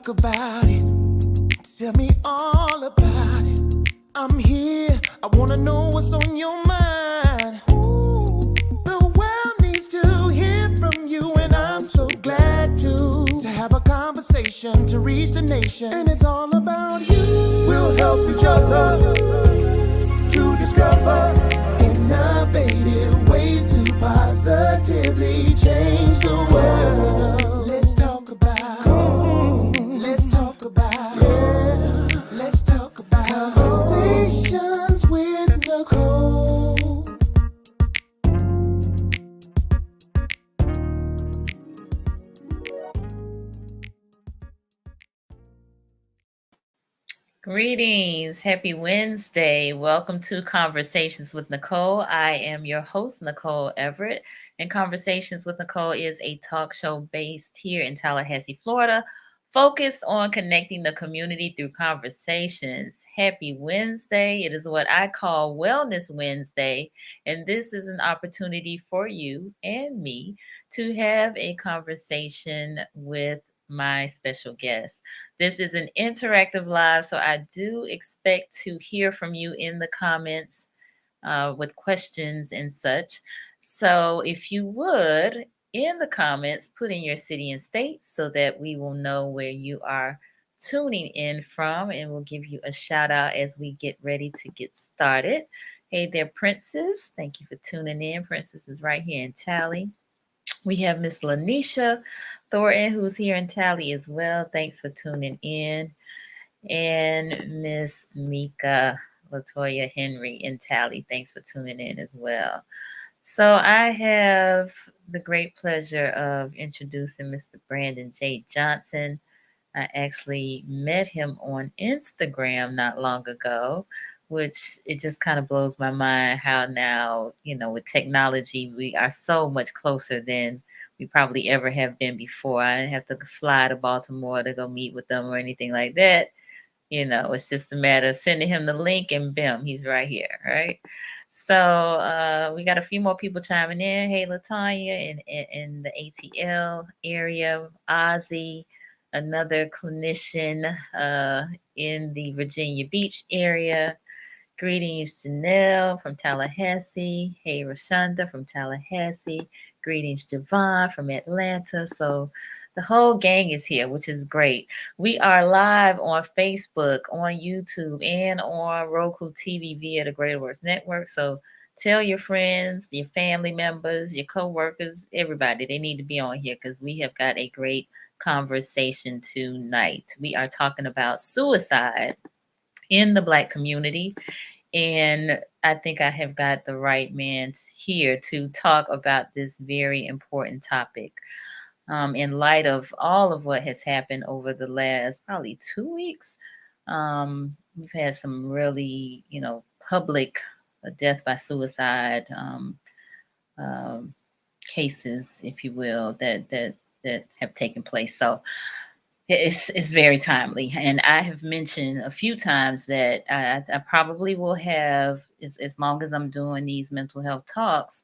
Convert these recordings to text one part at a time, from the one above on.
about it. Tell me all about it. I'm here. I want to know what's on your mind. Ooh, the world needs to hear from you, and I'm so glad to have a conversation to reach the nation. And it's all about you. We'll help each other to discover innovative ways to positively change the world. Let's talk about, let's talk about, yeah. Let's talk about Conversations with Nicole. Greetings. Happy Wednesday. Welcome to Conversations with Nicole. I am your host, Nicole Everett, and Conversations with Nicole is a talk show based here in Tallahassee, Florida, focused on connecting the community through conversations. Happy Wednesday. It is what I call Wellness Wednesday, and this is an opportunity for you and me to have a conversation with my special guest. This is an interactive live, so I do expect to hear from you in the comments with questions and such. So if you would, in the comments, put in your city and state so that we will know where you are tuning in from, and we'll give you a shout out as we get ready to get started. Hey there, Princess. Thank you for tuning in. Princess is right here in Tally. We have Miss Lanisha Thornton, who's here in Tally as well. Thanks for tuning in. And Miss Mika Latoya Henry in Tally. Thanks for tuning in as well. So I have the great pleasure of introducing Mr. Brandon J. Johnson. I actually met him on Instagram not long ago, which it just kind of blows my mind how now, with technology, we are so much closer than we probably ever have been before. I didn't have to fly to Baltimore to go meet with them or anything like that. It's just a matter of sending him the link and bam, he's right here, right? So we got a few more people chiming in. Hey, Latanya in the ATL area, Ozzy, another clinician in the Virginia Beach area. Greetings, Janelle from Tallahassee. Hey, Rashonda from Tallahassee. Greetings, Javon from Atlanta. So the whole gang is here, which is great. We are live on Facebook, on YouTube, and on Roku TV via the Greater Works Network. So tell your friends, your family members, your co-workers, everybody, they need to be on here because we have got a great conversation tonight. We are talking about suicide in the Black community. And I think I have got the right man here to talk about this very important topic. In light of all of what has happened over the last probably 2 weeks, we've had some really, public death by suicide cases, if you will, that have taken place. So it's very timely, and I have mentioned a few times that I probably will have, as long as I'm doing these mental health talks,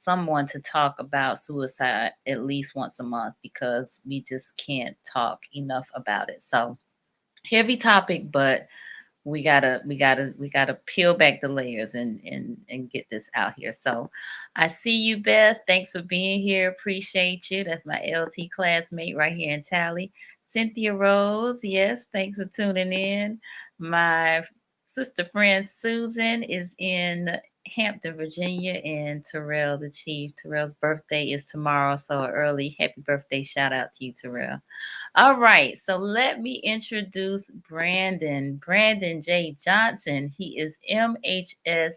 someone to talk about suicide at least once a month because we just can't talk enough about it. So heavy topic, but we gotta peel back the layers and get this out here. So I see you, Beth. Thanks for being here. Appreciate you. That's my LT classmate right here in Tally. Cynthia Rose, yes, thanks for tuning in. My sister friend Susan is in Hampton, Virginia, and Terrell, the chief. Terrell's birthday is tomorrow, so early happy birthday shout out to you, Terrell. All right, so let me introduce Brandon J. Johnson. He is MHS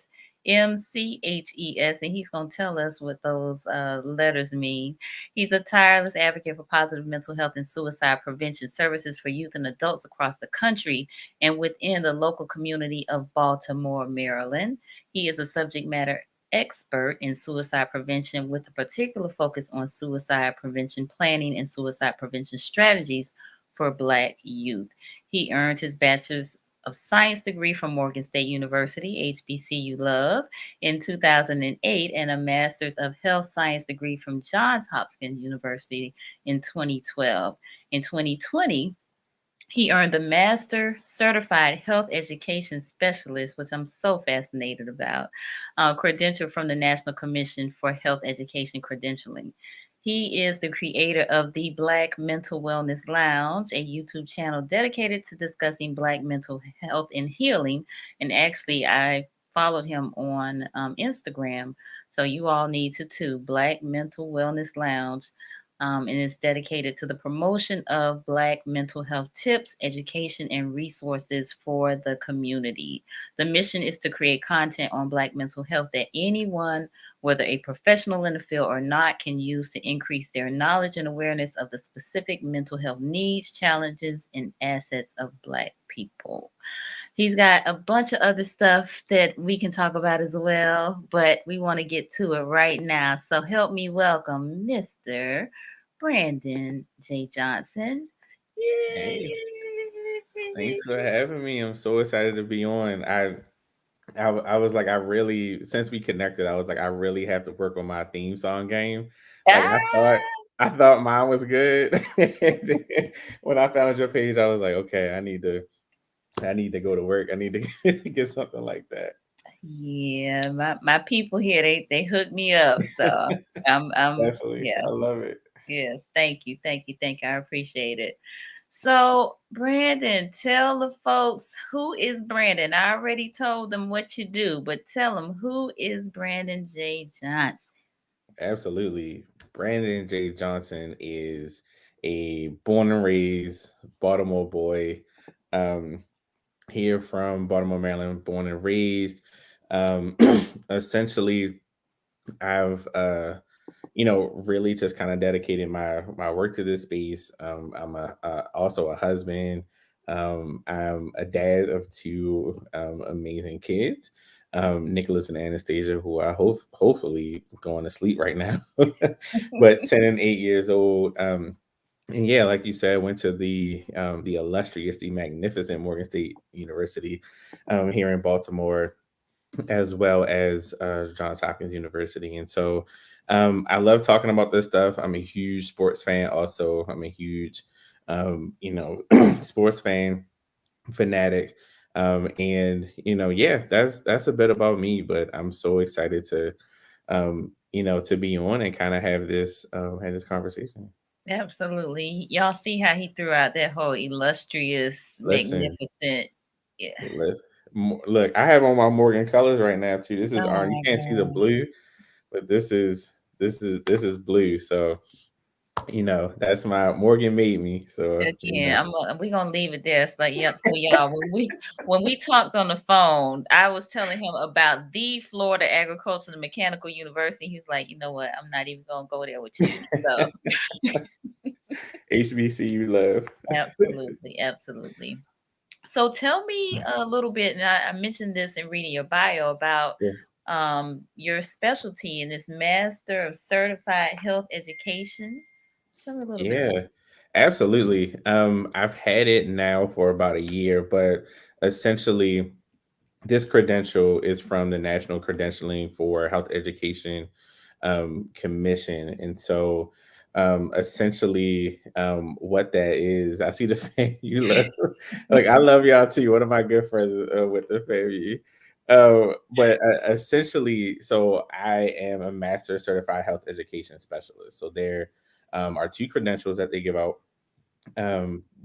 MCHES, and he's going to tell us what those letters mean. He's a tireless advocate for positive mental health and suicide prevention services for youth and adults across the country and within the local community of Baltimore, Maryland. He is a subject matter expert in suicide prevention with a particular focus on suicide prevention planning and suicide prevention strategies for Black youth. He earned his bachelor's of Science degree from Morgan State University, HBCU Love, in 2008, and a Master's of Health Science degree from Johns Hopkins University in 2012. In 2020, he earned the Master Certified Health Education Specialist, which I'm so fascinated about, credential from the National Commission for Health Education Credentialing. He is the creator of the Black Mental Wellness Lounge, a YouTube channel dedicated to discussing Black mental health and healing. And actually, I followed him on Instagram. So you all need to too. Black Mental Wellness Lounge, and it's dedicated to the promotion of Black mental health tips, education, and resources for the community. The mission is to create content on Black mental health that anyone, whether a professional in the field or not, can use to increase their knowledge and awareness of the specific mental health needs, challenges, and assets of Black people. He's got a bunch of other stuff that we can talk about as well, but we want to get to it right now. So help me welcome Mr. Brandon J. Johnson. Hey, Yay! thanks for having me. I'm so excited to be on. I was like, I really, since we connected, I was like, I really have to work on my theme song game. Like Ah, I thought mine was good. And then when I found your page, I was like, okay, I need to go to work. I need to get something like that. yeah, my people here, they hooked me up. So I'm Definitely, yeah, I love it. yes. Thank you. I appreciate it. So, Brandon, tell the folks who is Brandon. I already told them what you do, but tell them who is Brandon J. Johnson. Absolutely, Brandon J. Johnson is a born and raised Baltimore boy. Um, Here from Baltimore, Maryland, born and raised. Um, Essentially, I've really just kind of dedicated my work to this space. I'm also a husband. I'm a dad of two amazing kids, Nicholas and Anastasia, who I hopefully going to sleep right now, but 10 and 8 years old. And yeah, like you said, went to the illustrious, the magnificent Morgan State University here in Baltimore, as well as Johns Hopkins University. And so I love talking about this stuff. I'm a huge sports fan. Also, I'm a huge sports fan, fanatic. And yeah, that's a bit about me. But I'm so excited to be on and kind of have this conversation. Absolutely. Y'all see how he threw out that whole illustrious, Listen, magnificent. Yeah. Let's, look, I have on my Morgan colors right now too. This is Oh orange. You my can't see the gosh. blue, but this is blue. So that's my Morgan made me. So Again, we gonna leave it there. It's like, yep. So y'all, when we talked on the phone, I was telling him about the Florida Agricultural and Mechanical University. He was like, you know what? I'm not even gonna go there with you. So HBCU love. absolutely, absolutely. So tell me a little bit, and I mentioned this in reading your bio about Yeah. your specialty in this Master of Certified Health Education. Tell me a little bit about. Yeah, absolutely. I've had it now for about a year, but essentially this credential is from the National Credentialing for Health Education Commission. And so essentially what that is, I see the fan you love. Like, I love y'all too. One of my good friends with the family. But essentially, so I am a Master Certified Health Education Specialist. So there are two credentials that they give out.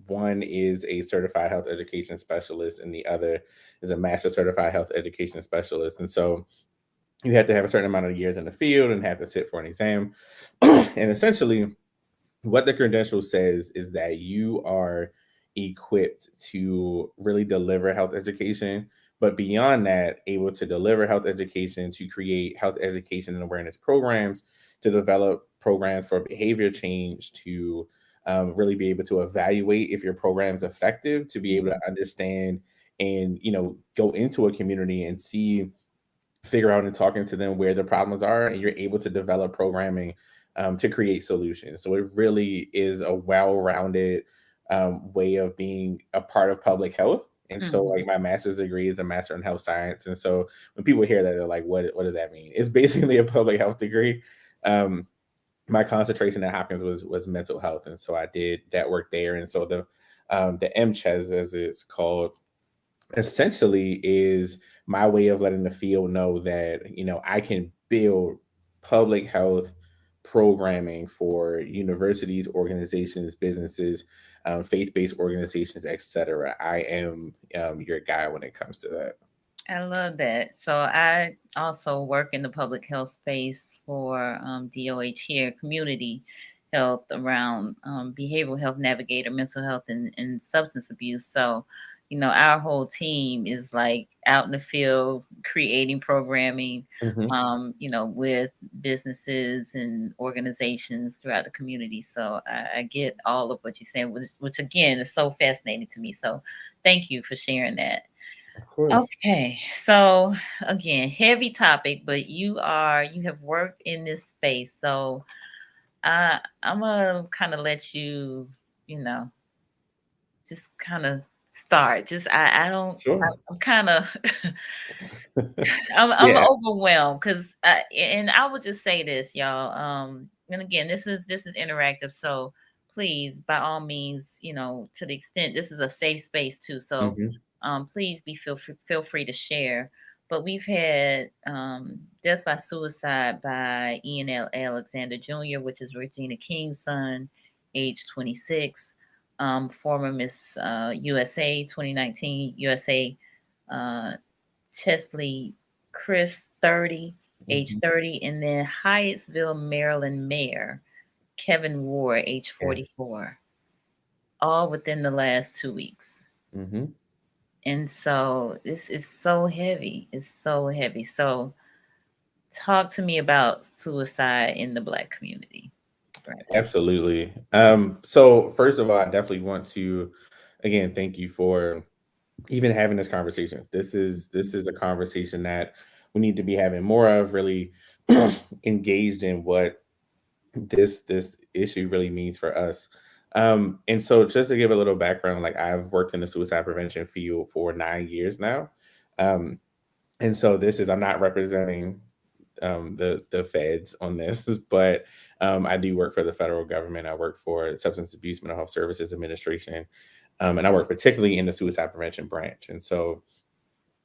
One is a certified health education specialist, and the other is a master certified health education specialist. And so you have to have a certain amount of years in the field and have to sit for an exam. And essentially, what the credential says is that you are equipped to really deliver health education, but beyond that, able to deliver health education, to create health education and awareness programs, to develop programs for behavior change, to really be able to evaluate if your program is effective, to be able to Mhm. understand and go into a community and figure out and talking to them where the problems are, and you're able to develop programming to create solutions. So it really is a well-rounded way of being a part of public health. And so Mhm. like my master's degree is a master in health science. And so when people hear that, they're like, what does that mean? It's basically a public health degree. Um, my concentration at Hopkins was mental health. And so I did that work there. And so the MCHES, as it's called, essentially is my way of letting the field know that I can build public health programming for universities, organizations, businesses, faith-based organizations, etc. I am your guy when it comes to that. I love that. So I also work in the public health space for DOH here, community health around behavioral health navigator, mental health, and substance abuse. So, our whole team is like out in the field creating programming, Hmm. with businesses and organizations throughout the community. So I get all of what you're saying, which again is so fascinating to me. So thank you for sharing that. Of course. Okay, so again, heavy topic, but you have worked in this space, so I'm gonna kind of let you, you know, just kind of start. Just I don't, Sure. I'm kind of I'm Yeah. overwhelmed because and I will just say this, y'all. And again, this is interactive, so please, by all means, to the extent this is a safe space too. So, Hmm. please feel free to share. But we've had death by suicide by Ian L. Alexander Jr., which is Regina King's son, age 26. Former Miss USA 2019 USA. Uh, Chesley Chris 30, age Hmm. 30, and then Hyattsville, Maryland mayor Kevin Ward, age Yeah. 44, all within the last 2 weeks. Hmm. And so this is so heavy. It's so heavy. So talk to me about suicide in the Black community right now. Absolutely. So first of all, I definitely want to again thank you for even having this conversation. This is a conversation that we need to be having more of, really engaged in what this issue really means for us. And so just to give a little background, like I've worked in the suicide prevention field for 9 years now. Um, and so this is I'm not representing the feds on this, but I do work for the federal government. I work for Substance Abuse Mental Health Services Administration, and I work particularly in the suicide prevention branch. And so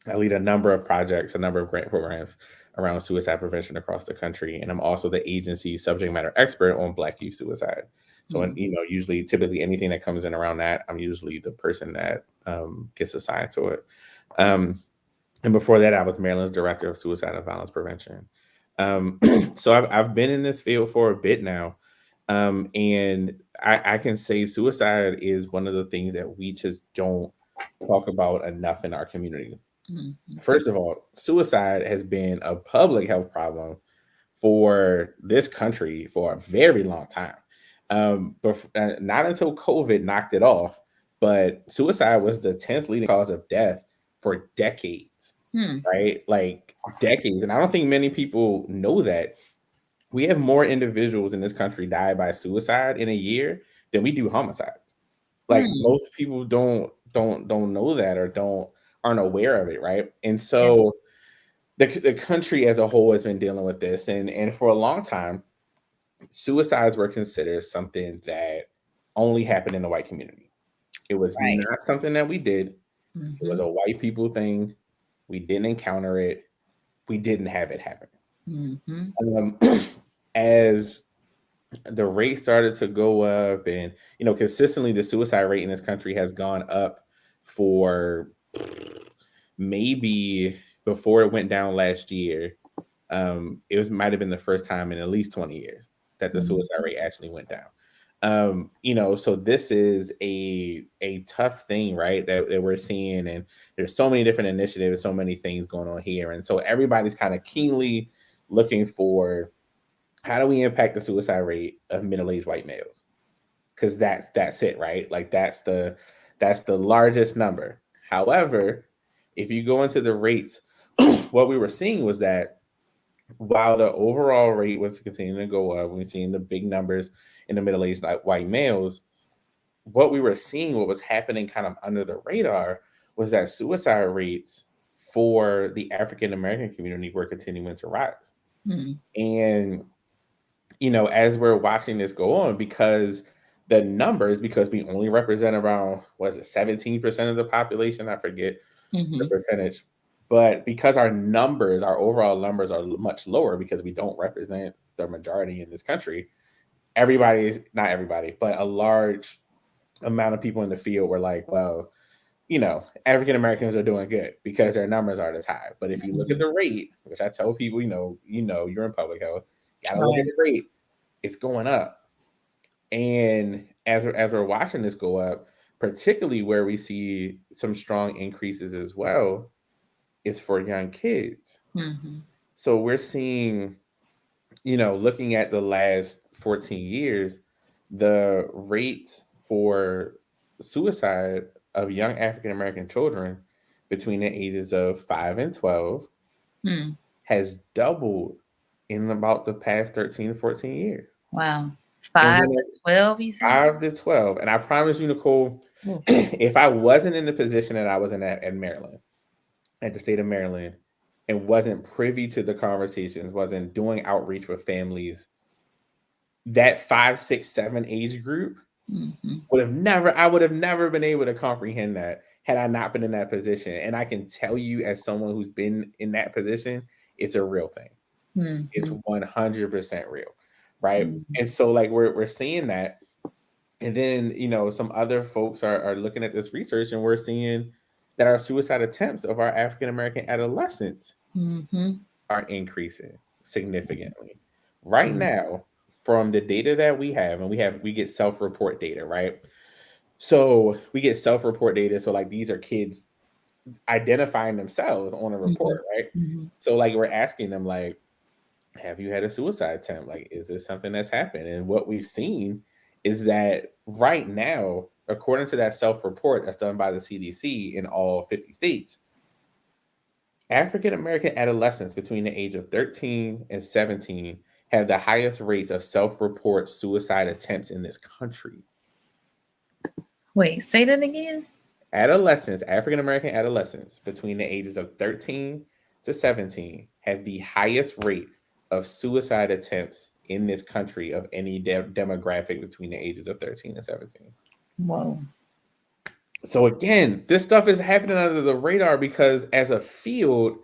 I lead a number of projects, a number of grant programs around suicide prevention across the country, and I'm also the agency's subject matter expert on Black youth suicide. So, and Mm, usually, typically, anything that comes in around that, I'm usually the person that gets assigned to it. Um, and before that, I was Maryland's director of suicide and violence prevention. Um, so I've been in this field for a bit now, and I can say suicide is one of the things that we just don't talk about enough in our community. mhm. First of all, suicide has been a public health problem for this country for a very long time. But not until COVID knocked it off, but suicide was the 10th leading cause of death for decades, Hmm. right? Like decades. And I don't think many people know that we have more individuals in this country die by suicide in a year than we do homicides. Like Hmm. most people don't know that or aren't aware of it, right? And Yeah. so the country as a whole has been dealing with this, and for a long time suicides were considered something that only happened in the white community. It was Right. not something that we did. It was Mm-hmm. a white people thing. We didn't encounter it. We didn't have it happen. Mm-hmm. um, as the rate started to go up, and consistently the suicide rate in this country has gone up for maybe before it went down last year. It was might have been the first time in at least 20 years that the suicide Mm-hmm. rate actually went down. So this is a tough thing, right? That we're seeing, and there's so many different initiatives, so many things going on here, and so everybody's kind of keenly looking for how do we impact the suicide rate of middle-aged white males? Because that's it, right? Like that's the largest number. However, if you go into the rates, what we were seeing was that while the overall rate was continuing to go up, we were seeing the big numbers in the middle-aged white males. What we were seeing, what was happening kind of under the radar, was that suicide rates for the African American community were continuing to rise. Mm. And, as we're watching this go on, because the numbers, because we only represent around, was it 17% of the population? I forget the Mm-hmm. percentage. But because our overall numbers are much lower because we don't represent the majority in this country, not everybody, but a large amount of people in the field were like, well, African Americans are doing good because their numbers aren't as high. But if you look at Mm-hmm. the rate, which I tell people, you're in public health, gotta look at Right. the rate, it's going up. And as we're watching this go up, particularly where we see some strong increases as well, is for young kids. Mm-hmm. So we're seeing, looking at the last 14 years, the rates for suicide of young African American children between the ages of 5 and 12 Mm. has doubled in about the past 13 to 14 years. Wow. And 5 when to 12, you said? 5 to 12, and I promise you, Nicole, Ooh. if I wasn't in the position that I was in at Maryland, at the state of Maryland, and wasn't privy to the conversations, wasn't doing outreach with families, that 5, 6, 7 age group Mm-hmm. I would have never been able to comprehend that had I not been in that position. And I can tell you, as someone who's been in that position, it's a real thing. It's Mm-hmm. 100% real, right? Mm-hmm. And so, like, we're seeing that, and then some other folks are looking at this research, and we're seeing that our suicide attempts of our African American adolescents Mm-hmm. are increasing significantly. Right now, from the data that we have, and we get self-report data, right? So we get self-report data. So like these are kids identifying themselves on a Mm-hmm. report, right? Mm-hmm. So like we're asking them like, have you had a suicide attempt? Like, is this something that's happened? And what we've seen is that right now, according to that self-report that's done by the CDC in all 50 states, African American adolescents between the age of 13 and 17 have the highest rates of self-report suicide attempts in this country. Wait, say that again? African American adolescents between the ages of 13 to 17 have the highest rate of suicide attempts in this country of any demographic between the ages of 13 and 17. Whoa. So again, this stuff is happening under the radar because as a field,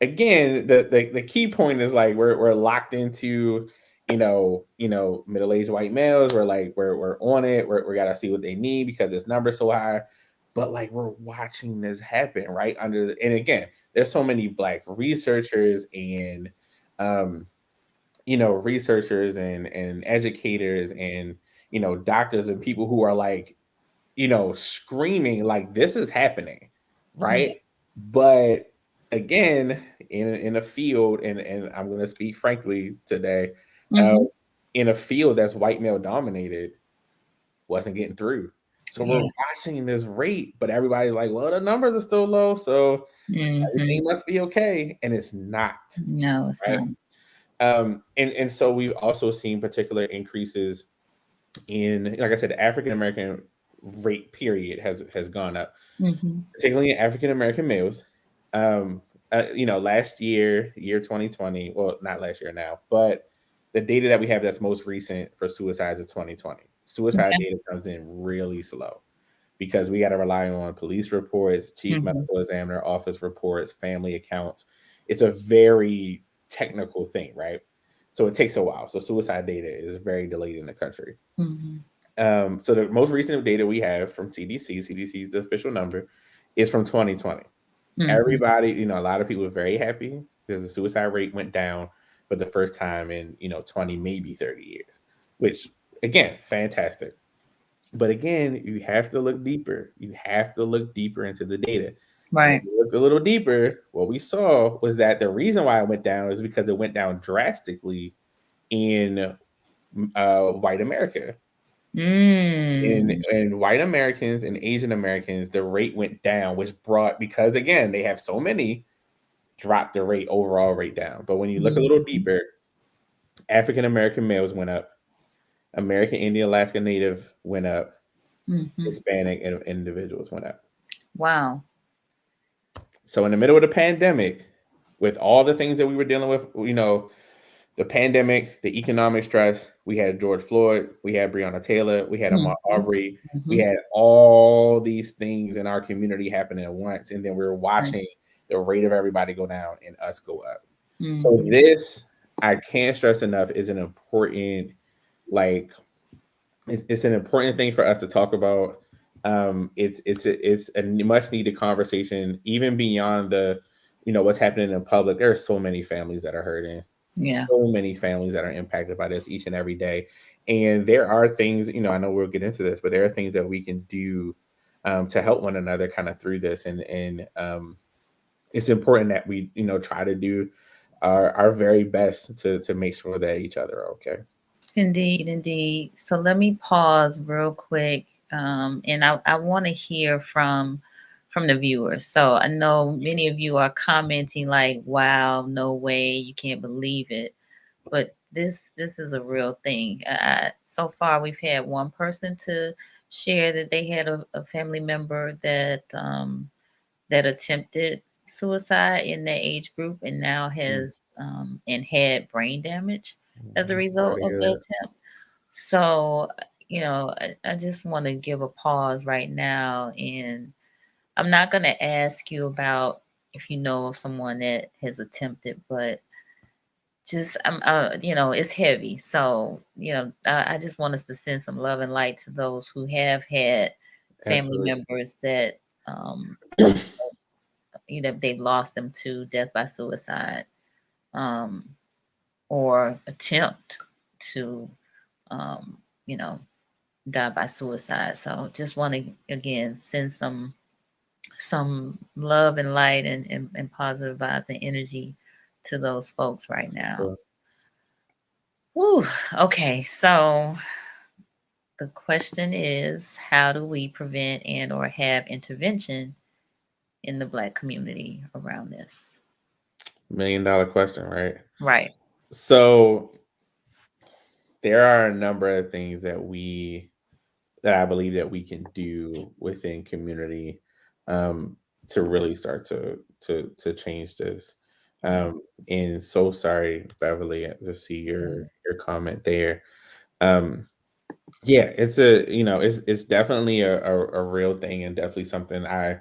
again, the key point is like we're locked into middle-aged white males. We're like we're on it. We gotta see what they need because this number's so high. But like we're watching this happen right and again, there's so many Black researchers and researchers and educators and doctors and people who are like screaming like this is happening, Yeah. right? But again, in a field, and I'm going to speak frankly today, uh, Mm-hmm. in a field that's white male dominated, wasn't getting through. So we're Yeah. watching this rate, but everybody's like, well, the numbers are still low, so Mm-hmm. everything must be okay, and it's not, No, it's right? not. And so we've also seen particular increases in, like I said, the African American rate period has gone up, Mm-hmm. particularly in African American males. Last year 2020, well, not last year now, but the data that we have that's most recent for suicides is 2020. Suicide Okay. data comes in really slow because we got to rely on police reports, chief Mm-hmm. medical examiner office reports, family accounts. It's a very technical thing, right? So it takes a while. So suicide data is very delayed in the country. Mm-hmm. So the most recent data we have from CDC's the official number, is from 2020. Mm-hmm. Everybody, a lot of people were very happy because the suicide rate went down for the first time in 20, maybe 30 years, which again, fantastic. But again, you have to look deeper. You have to look deeper into the data. And when Right. we looked a little deeper, what we saw was that the reason why it went down is because it went down drastically in white America. Mm. In white Americans and Asian Americans, the rate went down, which brought, because again, they have so many, dropped the overall rate down. But when you look a little Mm-hmm. deeper, African American males went up, American Indian Alaska Native went up, Mm-hmm. Hispanic individuals went up. Wow. So in the middle of the pandemic, with all the things that we were dealing with, the pandemic, the economic stress, we had George Floyd, we had Breonna Taylor, we had Ahmaud Mhm. Arbery, we Mhm. had all these things in our community happening at once, and then we were Right. watching the rate of everybody go down and us go up. So Mhm. this, I can't stress enough, is an important, like, it's an important thing for us to talk about. It's a much needed conversation, even beyond the, what's happening in public. There are so many families that are hurting, Yeah. so many families that are impacted by this each and every day. And there are things, I know we'll get into this, but there are things that we can do to help one another kind of through this. And it's important that we, try to do our very best to make sure that each other are okay. Indeed, indeed. So let me pause real quick, and I want to hear from the viewers. So I know many of you are commenting like, "Wow, no way, you can't believe it," but this is a real thing. So far, we've had one person to share that they had a family member that attempted suicide in that age group and now has and had brain damage as a Sorry result to of hear that that. attempt. So, I just want to give a pause right now, and I'm not going to ask you about if you know of someone that has attempted, but just it's heavy. So, I just want us to send some love and light to those who have had family Absolutely. members that um they lost them to death by suicide, um, or attempt to, um, you know, die by suicide. So just want to again send some love and light and positive vibes and energy to those folks right now. Sure. Whew. Okay, so the question is, how do we prevent and or have intervention in the Black community around this? $1 million question, right? Right. So there are a number of things that I believe that we can do within community um, to really start to change this. And so sorry, Beverly, to see your comment there. Um, Yeah, it's definitely a real thing, and definitely something. I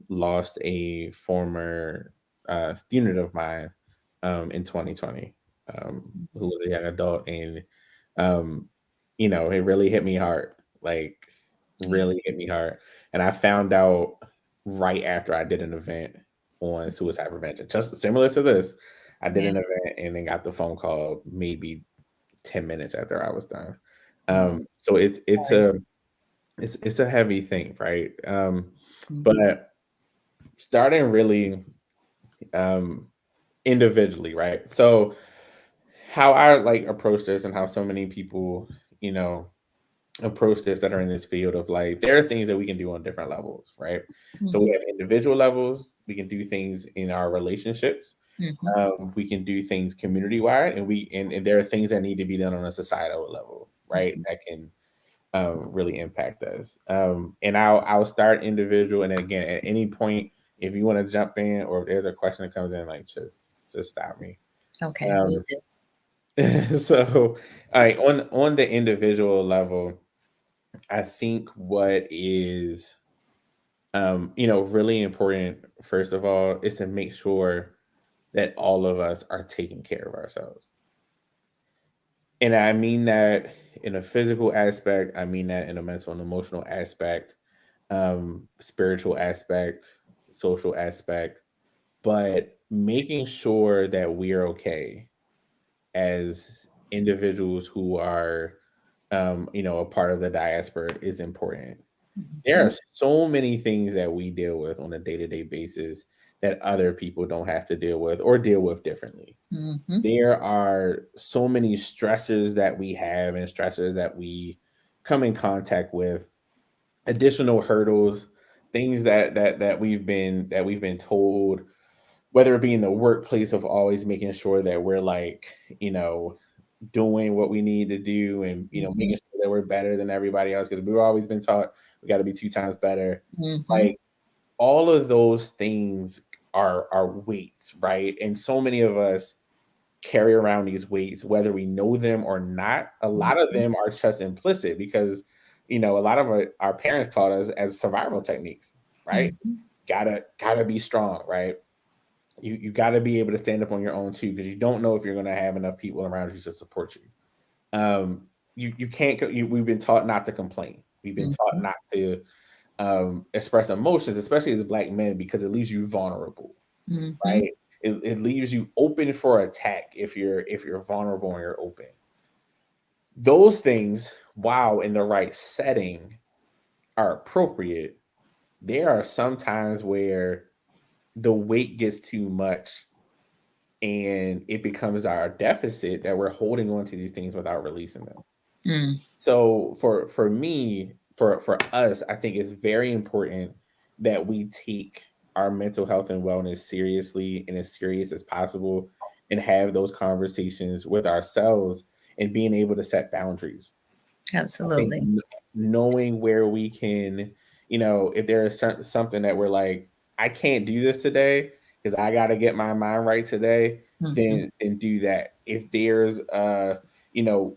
lost a former student of mine in 2020, who was a young adult, and um it really hit me hard, like Yeah. really hit me hard. And I found out right after I did an event on suicide prevention, just similar to this. I did Yeah. an event and then got the phone call maybe 10 minutes after I was done. Mm, So it's sorry. a heavy thing, right? Mhm. But starting really um individually, right? So how I like approach this, and how so many people, you know, approach this that are in this field of, like, there are things that we can do on different levels, right? So we Mhm. have individual levels, we can do things in our relationships, Mhm. we can do things community wide, and there are things that need to be done on a societal level, right? Mhm. That can really impact us. And I'll start individual, and again, at any point, if you want to jump in or if there's a question that comes in, like, just stop me. Okay, we'll Um, do. so, all right, on the individual level, I think what is really important, first of all, is to make sure that all of us are taking care of ourselves. And I mean that in a physical aspect, I mean that in a mental and emotional aspect, spiritual aspect, social aspect, but making sure that we're okay as individuals who are, a part of the diaspora is important. There Mhm. are so many things that we deal with on a day to day basis that other people don't have to deal with or deal with differently. Mhm. There are so many stressors that we have and stressors that we come in contact with, additional hurdles, things that we've been told, whether it be in the workplace, of always making sure that we're, like, you know doing what we need to do, and Mhm. making sure that we're better than everybody else, because we've always been taught we got to be 2 times better. Mhm. Like, all of those things are weights, right? And so many of us carry around these weights, whether we know them or not. A lot of Mhm. them are just implicit because, a lot of our parents taught us as survival techniques, right? Mhm. Gotta be strong, right? You gotta be able to stand up on your own too, because you don't know if you're gonna have enough people around you to support you. Um, you can't. We've been taught not to complain. We've been taught Mhm. not to express emotions, especially as Black men, because it leaves you vulnerable, Mhm. right? It leaves you open for attack if you're vulnerable and you're open. Those things, while in the right setting, are appropriate. There are some times where the weight gets too much and it becomes our deficit that we're holding on to these things without releasing them. Mm. So for me, for us, I think it's very important that we take our mental health and wellness seriously and as serious as possible and have those conversations with ourselves and being able to set boundaries. I think Absolutely. knowing where we can, if there is something that we're like, I can't do this today because I got to get my mind right today, Mhm. then do that. If there's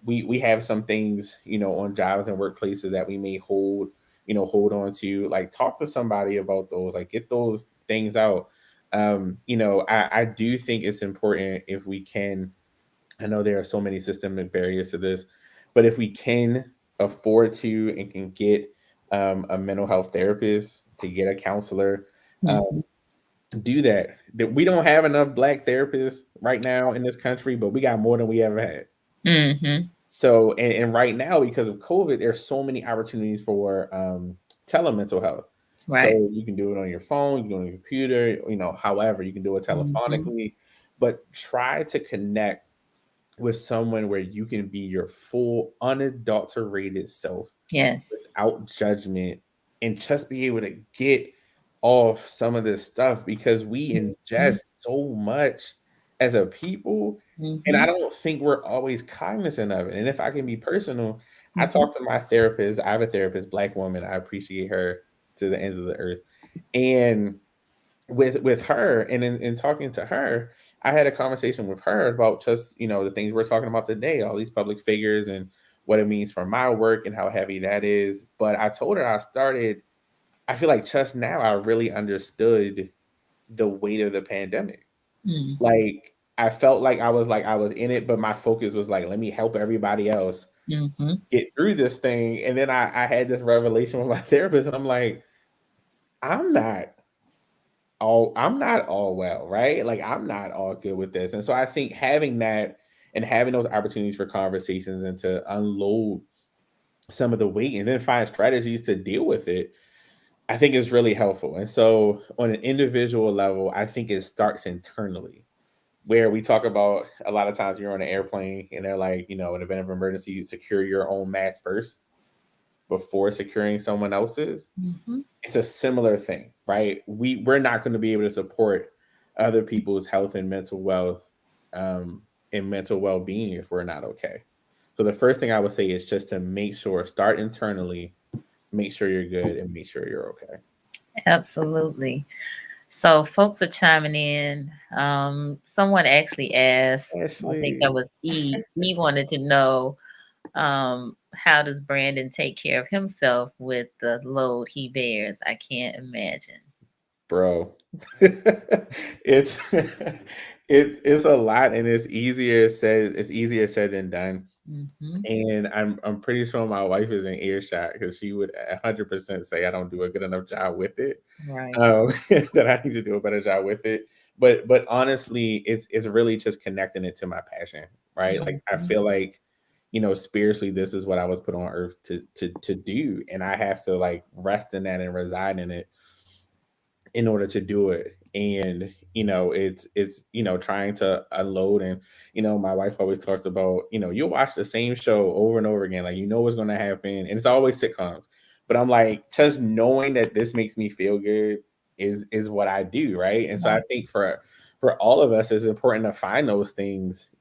we have some things, on jobs and workplaces that we may hold on to, like talk to somebody about those, like get those things out. I do think it's important if we can. I know there are so many systemic barriers to this, but if we can afford to and can get a mental health therapist, to get a counselor, um, Mhm. do that. That we don't have enough Black therapists right now in this country, but we got more than we ever had. Mhm. So, and right now, because of COVID, there's so many opportunities for telemental health. Right. So you can do it on your phone, you can do it on your computer, however, you can do it Mhm. telephonically, but try to connect with someone where you can be your full, unadulterated self Yes. without judgment and just be able to get off some of this stuff because we Mhm. ingest so much as a people. And I Mhm. don't think we're always cognizant of it. And if I can be personal, I Mhm. talk to my therapist. I have a therapist, Black woman. I appreciate her to the ends of the earth. And with her and in talking to her, I had a conversation with her about just the things we're talking about today, all these public figures and what it means for my work and how heavy that is. But I told her I feel like just now I really understood the weight of the pandemic. Mm. Like I felt like I was in it, but my focus was like, let me help everybody else Mhm. get through this thing. And then I had this revelation with my therapist, and I'm like, I'm not I'm not all well, right? Like I'm not all good with this. And so I think having that and having those opportunities for conversations and to unload some of the weight and then find strategies to deal with it, I think is really helpful. And so on an individual level, I think it starts internally where we talk about a lot of times you're on an airplane and they're like, in event of emergency, you secure your own mask first before securing someone else's. Mhm. It's a similar thing, right? We're not going to be able to support other people's health and mental wealth um, and mental well being if we're not okay. So the first thing I would say is just to make sure, start internally, make sure you're good, and make sure you're okay. Absolutely. So folks are chiming in. Someone actually asked, I think that Ashley, was E. He wanted to know, how does Brandon take care of himself with the load he bears? I can't imagine. bro, it's it's a lot, and it's easier said than done. Mhm. And I'm pretty sure my wife is in earshot because she would 100% say I don't do a good enough job with it. Right. Um, that I need to do a better job with it. But honestly, it's really just connecting it to my passion, right? Like I Mhm. feel like, spiritually, this is what I was put on earth to do, and I have to like rest in that and reside in it in order to do it. And it's trying to unload. And my wife always talks about, you'll watch the same show over and over again, like what's going to happen, and it's always sitcoms. But I'm like, just knowing that this makes me feel good is what I do, right? And so I Right. think for all of us, it's important to find those things.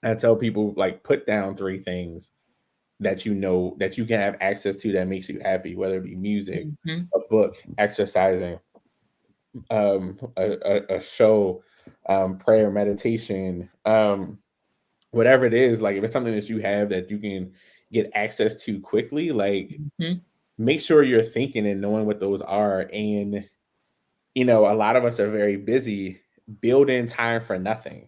I tell people, like, put down three things that you know that you can have access to that makes you happy, whether it be music, Mm-hmm. a book, exercising, a show, prayer, meditation, whatever it is. Like if it's something that you have that you can get access to quickly, like Mm-hmm. make sure you're thinking and knowing what those are. And a lot of us are very busy. Build in time for nothing.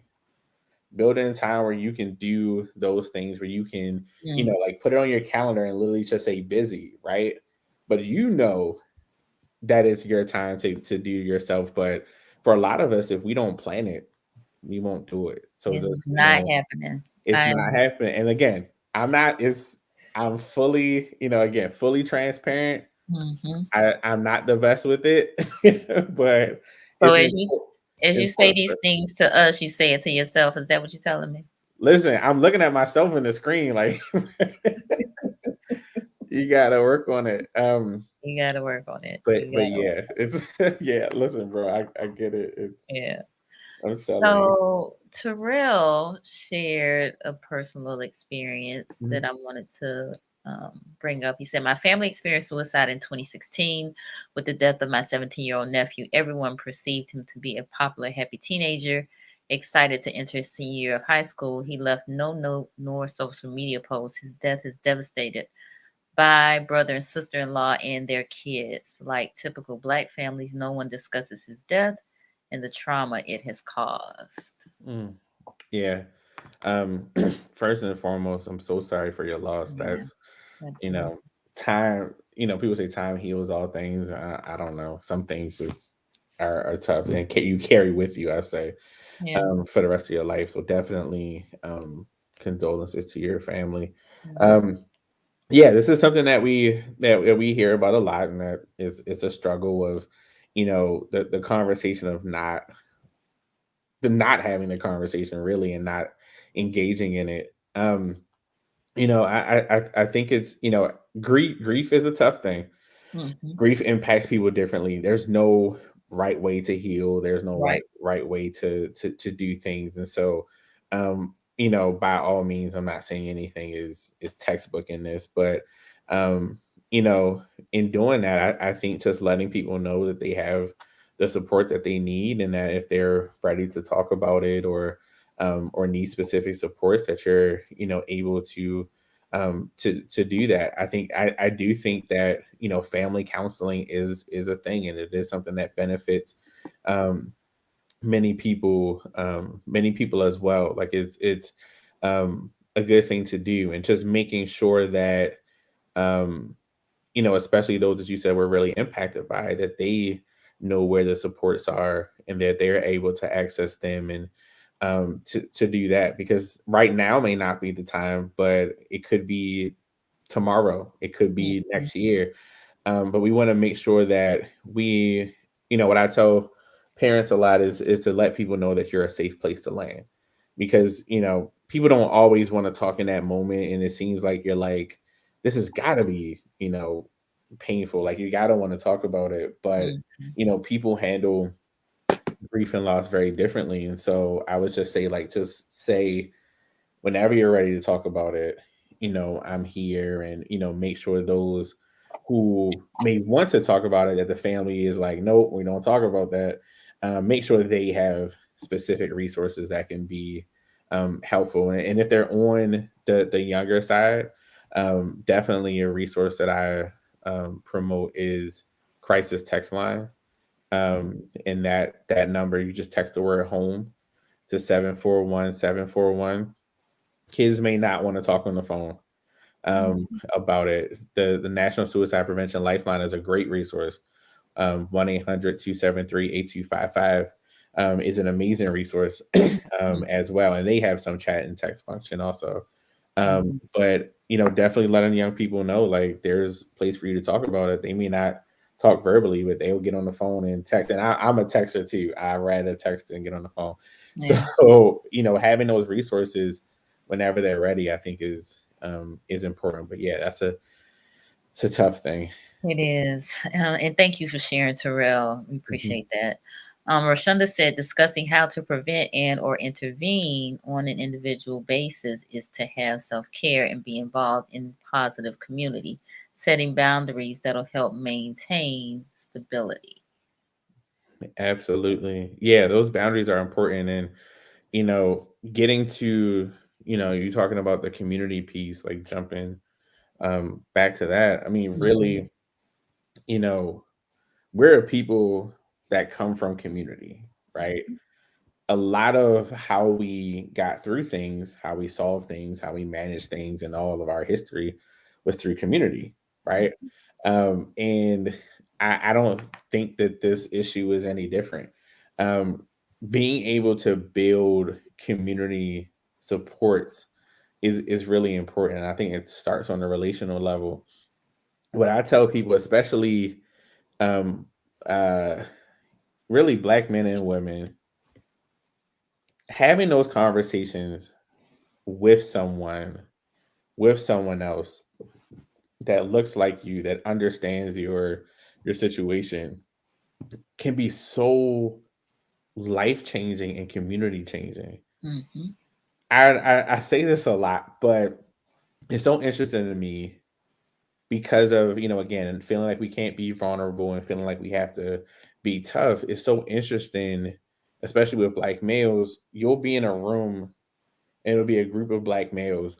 Build in time where you can do those things, where you can Mm. like put it on your calendar and literally just say busy, right? But that it's your time to do yourself. But for a lot of us, if we don't plan it, we won't do it. So It's just not happening. it's I'm. not happening. And again, I'm fully, again, fully transparent. Mm-hmm. I'm not the best with it, but So it's as you say important. these things to us, you say it to yourself. Is that what you're telling me? Listen, I'm looking at myself in the screen like you gotta work on it. You got to work on it. But You got to. yeah, it's yeah. Listen, bro, I get it. Yeah. I'm telling you. So Terrell shared a personal experience that Mhm. I wanted to um, bring up. He said, "My family experienced suicide in 2016 with the death of my 17-year-old nephew. Everyone perceived him to be a popular, happy teenager, excited to enter his senior year of high school. He left no note nor social media posts. His death has devastated by brother and sister-in-law and their kids. Like typical Black families, no one discusses his death and the trauma it has caused." Mm. Yeah. First and foremost, I'm so sorry for your loss. Yeah, That's you absolutely. know, time. People say time heals all things. I don't know. Some things just are tough and you carry with you. I say Yeah. for the rest of your life. So definitely condolences to your family. Mhm. Um, yeah, this is something that we hear about a lot, and that it's a struggle of, the conversation of not having the conversation really and not engaging in it. I think it's grief is a tough thing. Mhm. Grief impacts people differently. There's no right way to heal. There's no Right. right way to do things. And so, by all means, I'm not saying anything is textbook in this, but um, you know, in doing that, I think just letting people know that they have the support that they need, and that if they're ready to talk about it, or need specific supports, that you're able to do that. I do think that family counseling is a thing, and it is something that benefits um many people as well. Like it's a good thing to do, and just making sure that um especially those that you said were really impacted by it, that they know where the supports are, and that they're able to access them, and to do that, because right now may not be the time, but it could be tomorrow, it could be Mhm. next year. But we want to make sure that we, what I tell parents a lot is to let people know that you're a safe place to land, because people don't always want to talk in that moment, and it seems like you're like, this has got to be painful, like you got to want to talk about it. But Mhm. people handle grief and loss very differently, and so I would just say, like, just say whenever you're ready to talk about it, I'm here. And make sure those who may want to talk about it, that the family is like, nope, we don't talk about that. Make sure they have specific resources that can be helpful. And if they're on the younger side, definitely a resource that I promote is crisis text line. And that number, you just text the word home to 741-741. Kids may not want to talk on the phone Mhm. about it. The National Suicide Prevention Lifeline is a great resource. 1-800-273-8255 is an amazing resource Mhm. as well. And they have some chat and text function also. Mhm. But definitely letting young people know, like, there's a place for you to talk about it. They may not talk verbally, but they'll get on the phone and text. And I'm a texter too. I rather text than get on the phone. So, Yeah, having those resources whenever they're ready, I think is important. But yeah, it's a tough thing. it is. And thank you for sharing, Terrell. We Mhm. appreciate that. Rashonda said discussing how to prevent and or intervene on an individual basis is to have self-care and be involved in positive community, setting boundaries that'll help maintain stability. Absolutely. Yeah, those boundaries are important. And, getting to, you talking about the community piece, like jumping back to that. I mean, Mhm. really, you know, we're a people that come from community, right? A lot of how we got through things, how we solve things, how we manage things, and all of our history was through community, right? And I don't think that this issue is any different. Um, Being able to build community support is really important. I think it starts on the relational level. What I tell people, especially um, uh, really Black men and women, having those conversations with someone else that looks like you, that understands your situation, can be so life changing and community changing. Mhm. I say this a lot, but it's so interesting to me because of, again, feeling like we can't be vulnerable and feeling like we have to be tough. It's so interesting, especially with Black males. You'll be in a room and it'll be a group of Black males.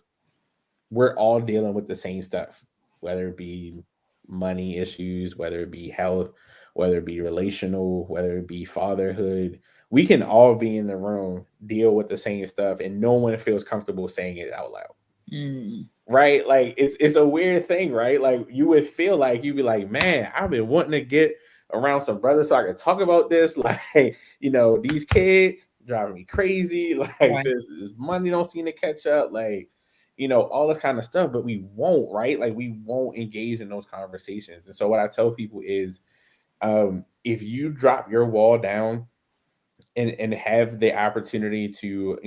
We're all dealing with the same stuff, whether it be money issues, whether it be health, whether it be relational, whether it be fatherhood. We can all be in the room, deal with the same stuff, and no one feels comfortable saying it out loud. Mm. Right? Like it's a weird thing, right? Like you would feel like you'd be like, man, I've been wanting to get around some brothers so I can talk about this. Like, these kids driving me crazy. Like Right. this money don't seem to catch up. Like, all this kind of stuff, but we won't, right? Like we won't engage in those conversations. And so what I tell people is if you drop your wall down and have the opportunity to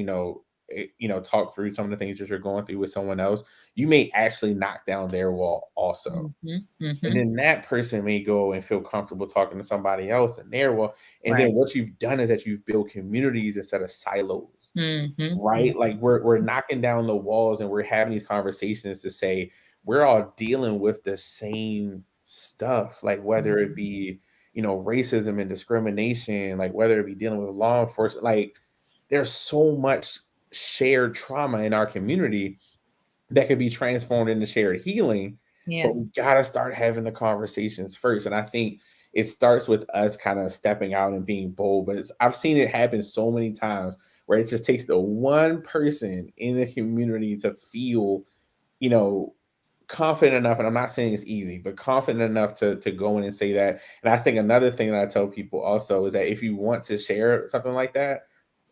talk through some of the things that you're going through with someone else, you may actually knock down their wall also. Mhm. And Mhm. then that person may go and feel comfortable talking to somebody else in their wall. And Right. then what you've done is that you've built communities instead of silos, Mhm. right? Like we're knocking down the walls and we're having these conversations to say we're all dealing with the same stuff, like whether it Mhm. be racism and discrimination, like whether it be dealing with law enforcement. Like there's so much shared trauma in our community that could be transformed into shared healing, Yeah. but we gotta start having the conversations first. And I think it starts with us kind of stepping out and being bold. But I've seen it happen so many times where it just takes the one person in the community to feel, you know, confident enough. And I'm not saying it's easy, but confident enough to go in and say that. And I think another thing that I tell people also is that if you want to share something like that,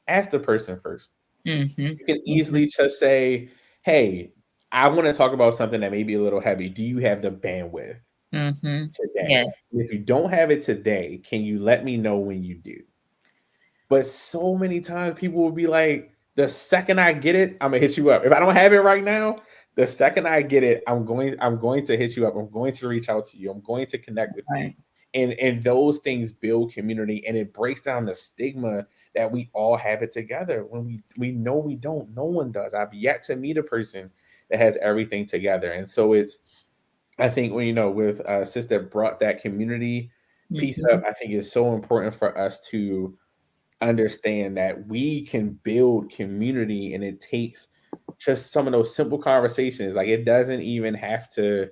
ask the person first. Mhm. You can Mhm. easily just say, "Hey, I want to talk about something that may be a little heavy. Do you have the bandwidth Mhm. today? Yeah. And if you don't have it today, can you let me know when you do?" But so many times people will be like, "The second I get it, I'm gonna hit you up. If I don't have it right now, the second I get it, I'm going to hit you up. I'm going to reach out to you. I'm going to connect with you." Right. And those things build community and it breaks down the stigma that we all have it together when we know we don't. No one does. I've yet to meet a person that has everything together. And so it's, I think, when with sis that brought that community piece up, Mhm. I think it's so important for us to understand that we can build community and it takes just some of those simple conversations. Like it doesn't even have to,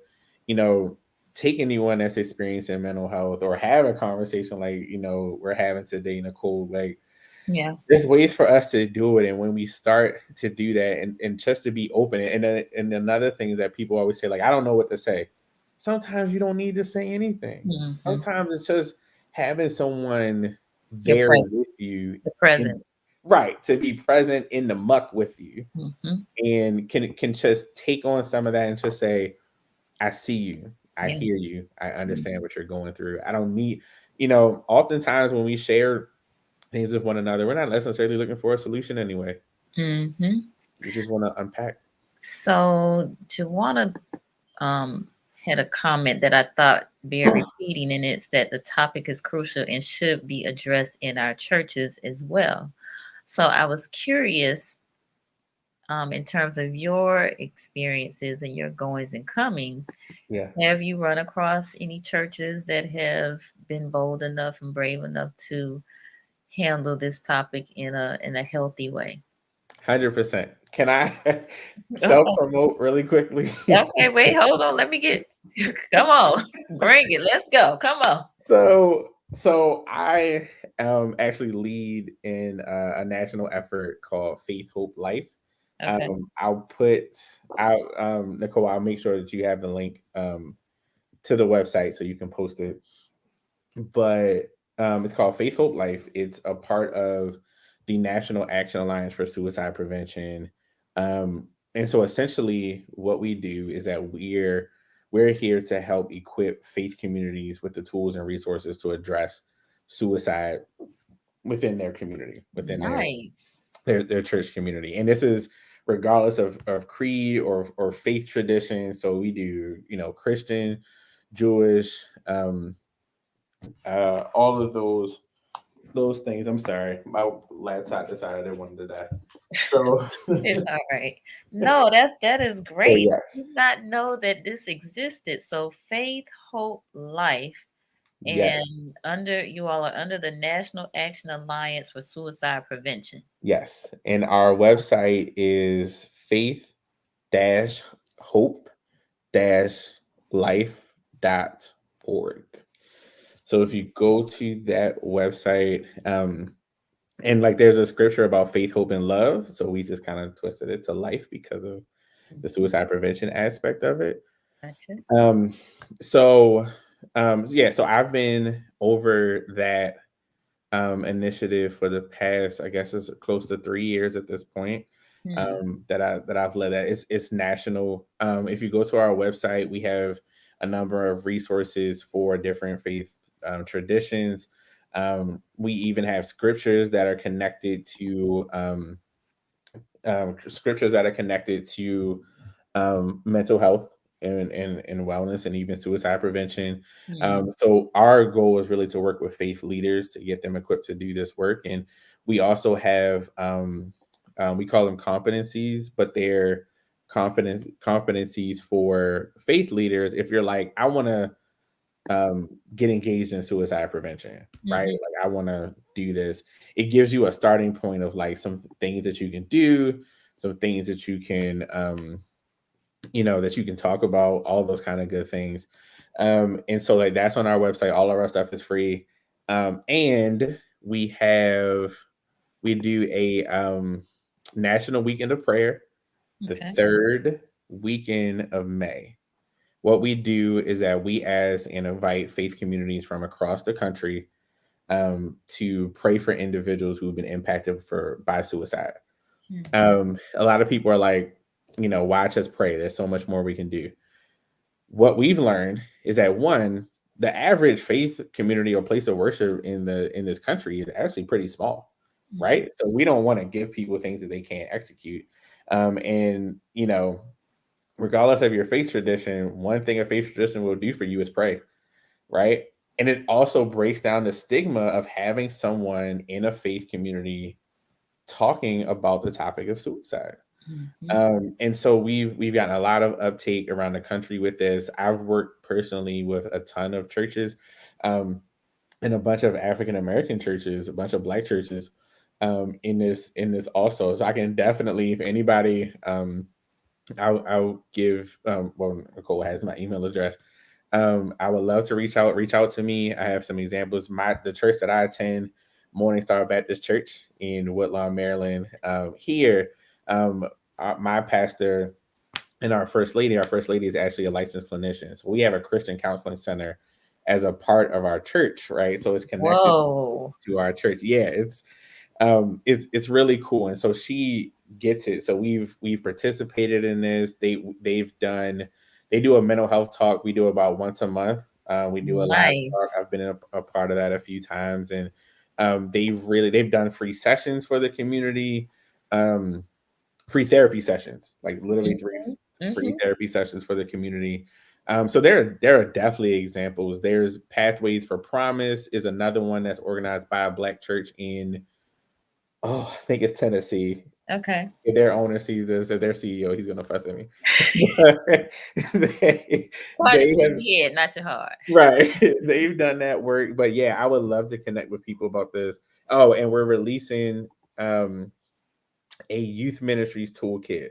you know, take anyone that's experiencing mental health or have a conversation like, we're having today, Nicole. Like Yeah. there's ways for us to do it. And when we start to do that and just to be open, and another thing is that people always say, like, I don't know what to say. Sometimes you don't need to say anything. Mhm. Sometimes it's just having someone Your there presence. with you The in presence. right, to be present in the muck with you Mhm. and can just take on some of that and just say, I see you, I Yeah. hear you, I understand Mhm. what you're going through. I don't need, oftentimes when we share things with one another, we're not necessarily looking for a solution anyway. Mhm. We just want to unpack. So, Juwana had a comment that I thought bear repeating, and it's that the topic is crucial and should be addressed in our churches as well. So I was curious, in terms of your experiences and your goings and comings, Yeah. have you run across any churches that have been bold enough and brave enough to handle this topic in a healthy way? 100%. Can I self Okay, promote really quickly? okay, wait, hold on. Let me get, come on, bring it. Let's go. Come on. So I actually lead in a national effort called Faith, Hope, Life. Okay. I'll put out Nicole. I'll make sure that you have the link to the website so you can post it. But it's called Faith, Hope, Life. It's a part of the National Action Alliance for Suicide Prevention. And so essentially what we do is that we're here to help equip faith communities with the tools and resources to address suicide within their community, within Nice. their church community. And this is regardless of creed or faith tradition. So we do, Christian, Jewish, all of those things. I'm sorry, my laptop decided it wanted to die. So, It's all right. No, that is so great. yes, Did not know that this existed. So faith, hope, life, yes, and under you all are under the National Action Alliance for Suicide Prevention. yes. And our website is faith-hope-life.org. So if you go to that website, and like there's a scripture about faith, hope, and love. So we just kind of twisted it to life because of the suicide prevention aspect of it. Gotcha. Um, so yeah, so I've been over that initiative for the past, I guess it's close to 3 years at this point. Hmm. That I've led that. It's national. If you go to our website, we have a number of resources for different faith traditions. We even have scriptures that are connected to mental health and wellness and even suicide prevention. Hmm. So our goal is really to work with faith leaders to get them equipped to do this work. And we also have we call them competencies, but they're competencies for faith leaders. If you're like, I want to get engaged in suicide prevention, right? Hmm. Like I want to do this. It gives you a starting point of like some things that you can do, some things that you can that you can talk about, all those kind of good things. And so like that's on our website. All of our stuff is free. And we do a national weekend of prayer the Okay. third weekend of May. What we do is that we ask and invite faith communities from across the country to pray for individuals who've been impacted by suicide. Hmm. A lot of people are like, why just pray? There's so much more we can do. What we've learned is that one, the average faith community or place of worship in this country is actually pretty small, Hmm. right? So we don't want to give people things that they can't execute. And regardless of your faith tradition, one thing a faith tradition will do for you is pray, right? And it also breaks down the stigma of having someone in a faith community talking about the topic of suicide. Hmm. And so we've gotten a lot of uptake around the country with this. I've worked personally with a ton of churches, um, and a bunch of African American churches, a bunch of Black churches, in this also. So I can definitely, if anybody, I'll give. Well, Nicole has my email address. I would love to reach out to me. I have some examples. The church that I attend, Morning Star Baptist Church in Woodlawn, Maryland. Here, my pastor and our first lady is actually a licensed clinician. So we have a Christian counseling center as a part of our church, right? So it's connected Whoa. to our church. Yeah, it's really cool. And so she gets it. So we've participated in this. They do a mental health talk. We do about once a month. We do a live Nice. talk. I've been a part of that a few times. And they've done free sessions for the community, free therapy sessions, like literally three Hmm. free Hmm. therapy sessions for the community. So there are definitely examples. There's Pathways for Promise is another one that's organized by a Black church in, oh, I think it's Tennessee. Okay. If their owner sees this, or their CEO, he's gonna fuss at me. Point it They to have, your head, not your heart. right. They've done that work. But yeah, I would love to connect with people about this. Oh, and we're releasing um a youth ministries toolkit.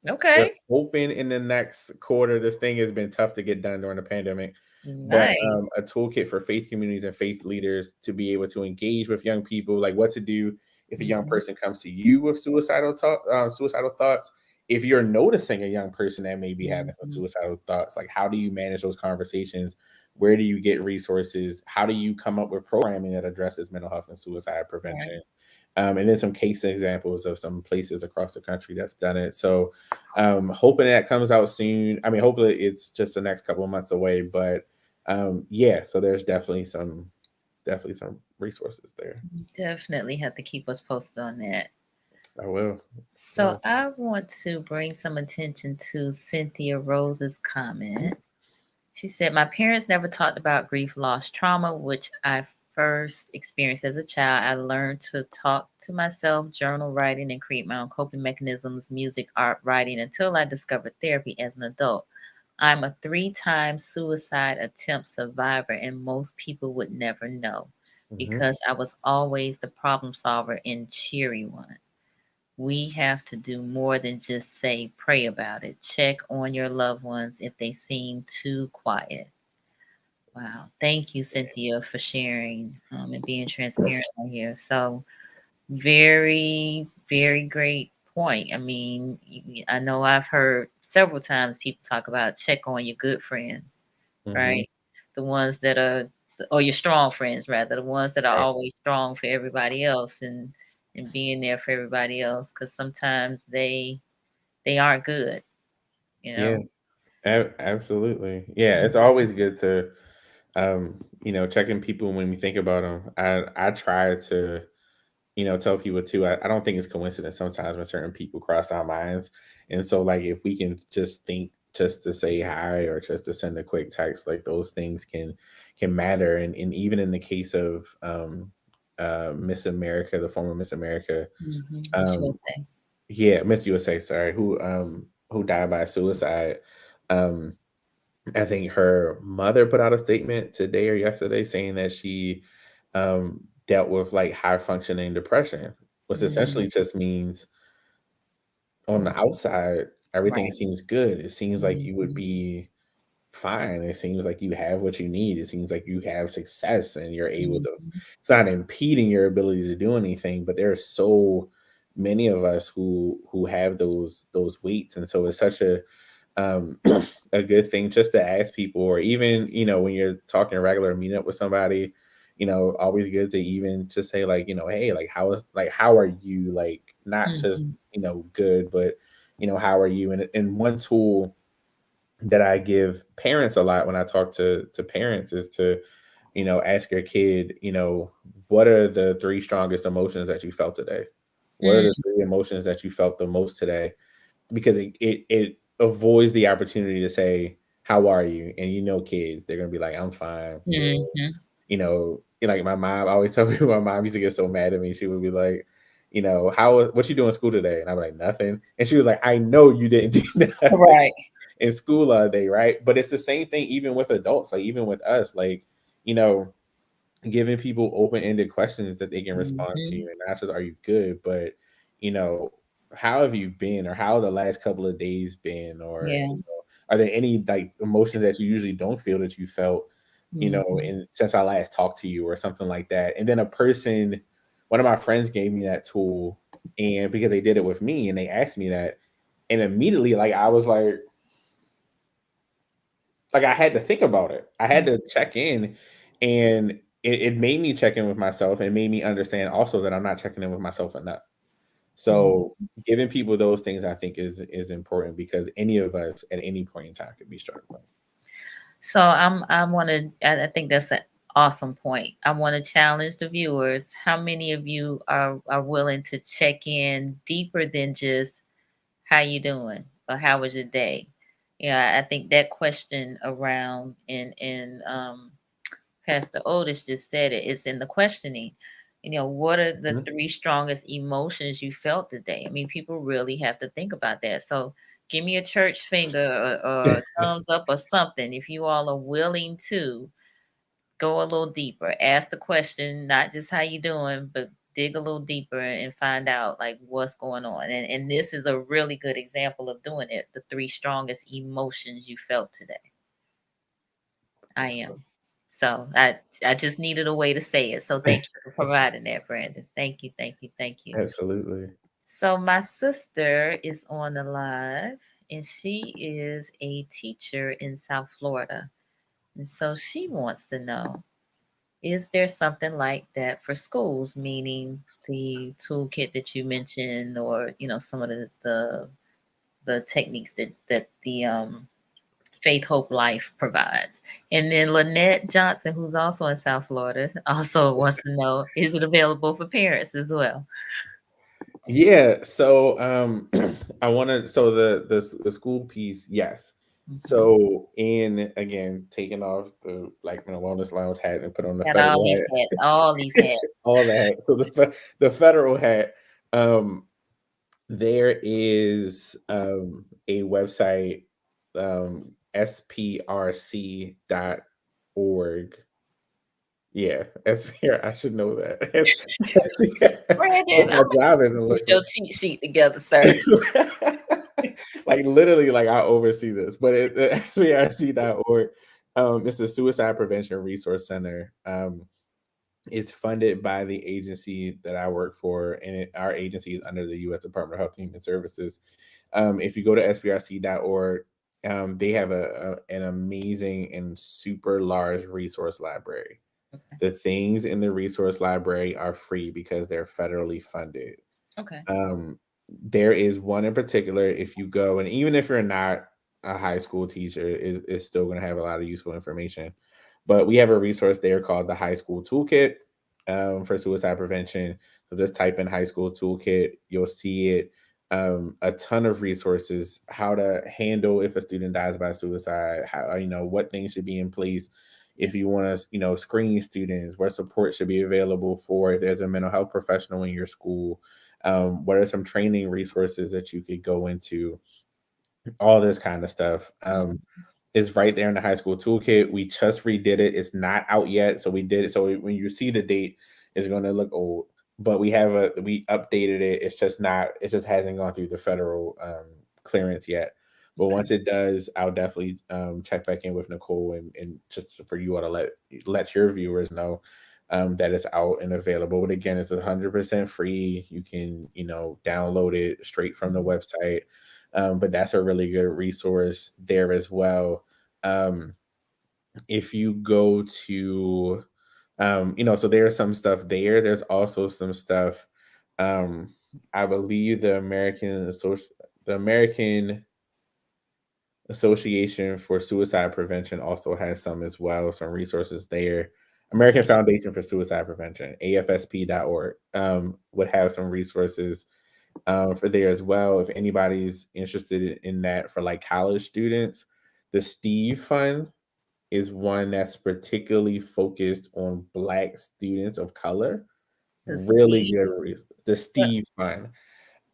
We're Okay. hoping in the next quarter. This thing has been tough to get done during the pandemic, but Nice. a toolkit for faith communities and faith leaders to be able to engage with young people, like what to do if a young Mhm, person comes to you with suicidal thoughts. If you're noticing a young person that may be having some mhm. suicidal thoughts, like how do you manage those conversations? Where do you get resources? How do you come up with programming that addresses mental health and suicide Right. prevention? And then some case examples of some places across the country that's done it. So, hoping that comes out soon. I mean, hopefully it's just the next couple of months away, but yeah. So there's definitely some resources there. Definitely have to keep us posted on that. I will. So Will. I want to bring some attention to Cynthia Rose's comment. She said, my parents never talked about grief, loss, trauma, which I first experienced as a child. I learned to talk to myself, journal writing, and create my own coping mechanisms, music, art, writing, until I discovered therapy as an adult. I'm a 3 time suicide attempt survivor, and most people would never know Hmm. because I was always the problem solver and cheery one. We have to do more than just say, pray about it. Check on your loved ones if they seem too quiet. Wow. Thank you, Cynthia, for sharing and being transparent on here. So, very, very great point. I mean, I know I've heard several times people talk about check on your good friends, Hmm. right? The ones that are, or your strong friends, rather, the ones that are Right. always strong for everybody else and being there for everybody else, because sometimes they aren't good, you Yeah. know. Absolutely. Yeah. It's always good to check in people when we think about them. I try to tell people too. I don't think it's coincidence sometimes when certain people cross our minds. And so like if we can just think just to say hi or just to send a quick text, like those things can matter. And even in the case of Miss America, the former Miss America, It's your um thing. yeah, Miss USA, sorry, who died by suicide. Um I think her mother put out a statement today or yesterday saying that she dealt with like high functioning depression, which Mhm, essentially just means on the mhm. outside, everything Right. seems good. It seems like you would Mhm, be fine. It seems like you have what you need. It seems like you have success and you're able to, mhm, it's not impeding your ability to do anything, but there are so many of us who have those weights. And so it's such um a good thing just to ask people, or even when you're talking regular meeting up with somebody, always good to even just say like, hey, like how are you, like not just mhm, good, but how are you. And one tool that I give parents a lot when I talk to parents is to ask your kid, what are the three strongest emotions that you felt today? What are the mm, three emotions that you felt the most today? Because it avoids the opportunity to say, "How are you?" And kids, they're gonna be like, "I'm fine, good." mhm. Like my mom, I always tell people my mom used to get so mad at me. She would be like, what you doing in school today? And I'm like, nothing. And she was like, I know you didn't do nothing Right. in school all day, right? But it's the same thing even with adults, like even with us, like, you know, giving people open-ended questions that they can respond to, Mhm. and not just are you good, but you know how have you been, or how the last couple of days been, or Yeah. are there any like emotions that you usually don't feel that you felt Mhm. in since I last talked to you, or something like that. And then one of my friends gave me that tool, and because they did it with me and they asked me that, and immediately like I was like I had to think about it. I had to check in, and it made me check in with myself, and made me understand also that I'm not checking in with myself enough. Mhm. So giving people those things I think is important, because any of us at any point in time could be struggling. So I want to. I think that's an awesome point. I want to challenge the viewers. How many of you are willing to check in deeper than just how you doing or how was your day? Yeah, I think that question around and Pastor Otis just said it. It's in the questioning. What are the Mhm. three strongest emotions you felt today? I mean, people really have to think about that. So give me a church finger or a thumbs up or something if you all are willing to go a little deeper. Ask the question, not just how you doing, but dig a little deeper and find out like what's going on. And this is a really good example of doing it. The three strongest emotions you felt today. I am. So I just needed a way to say it. So thank you for providing that, Brandon. Thank you, thank you, thank you. Absolutely. So my sister is on the live, and she is a teacher in South Florida. And so she wants to know, is there something like that for schools, meaning the toolkit that you mentioned, or some of the techniques that the Faith Hope Life provides. And then Lynette Johnson, who's also in South Florida, also wants to know, is it available for parents as well? Yeah, so I want to so the school piece, yes. Mhm. So in again taking off the Black mental wellness lounge hat and put on the Got all federal these hat, hats, all these hats. all that. So the federal hat, um there is a website, sprc.org. Yeah, SPR. I should know that. SPR. Brandon, Hope I'm my gonna job isn't get your listening. cheat sheet together, sir. Like literally, like I oversee this, but the SPRC.org, it's the Suicide Prevention Resource Center. It's funded by the agency that I work for, and our agency is under the U.S. Department of Health and Human Services. If you go to sprc.org, they have an amazing and super large resource library. Okay. The things in the resource library are free because they're federally funded. Okay. Um, there is one in particular, if you go, and even if you're not a high school teacher, is still going to have a lot of useful information. But we have a resource there called the High School Toolkit, for suicide prevention. So just type in High School Toolkit, you'll see it. A ton of resources, how to handle if a student dies by suicide, how what things should be in place if you want to screen students, what support should be available for if there's a mental health professional in your school, what are some training resources that you could go into, all this kind of stuff. Mhm. Is right there in the High School Toolkit. We just redid it. It's not out yet, so we did it. So when you see the date, it's going to look old, but we updated it. It's just not. It just hasn't gone through the federal clearance yet. But Okay. once it does, I'll definitely check back in with Nicole and just for you all to let your viewers know that it's out and available. But again, it's 100% free. You can download it straight from the Mhm. website. But that's a really good resource there as well. Um, if you go to, so there's some stuff there. There's also some stuff. Um, I believe the American Association for Suicide Prevention also has some as well. Some resources there. American Foundation for Suicide Prevention, AFSP.org, would have some resources for there as well. If anybody's interested in that for like college students, the Steve Fund is one that's particularly focused on Black students of color. The Really Steve. good. The What? Steve Fund,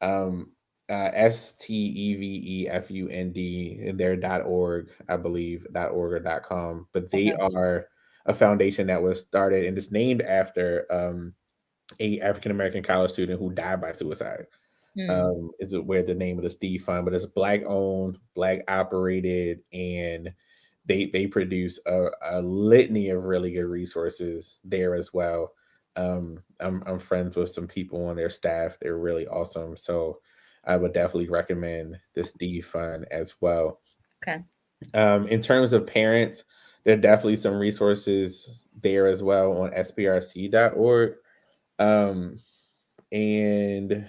um, STEVEFUND, and they're .org, I believe, .org or .com, but they Okay. are a foundation that was started and it's named after a African American college student who died by suicide. Hmm. Is where the name of the Steve Fund, but it's Black owned, Black operated, and they produce a litany of really good resources there as well. I'm friends with some people on their staff. They're really awesome. So I would definitely recommend the Steve Fund as well. Okay. In terms of parents, there are definitely some resources there as well on sprc.org. Um, and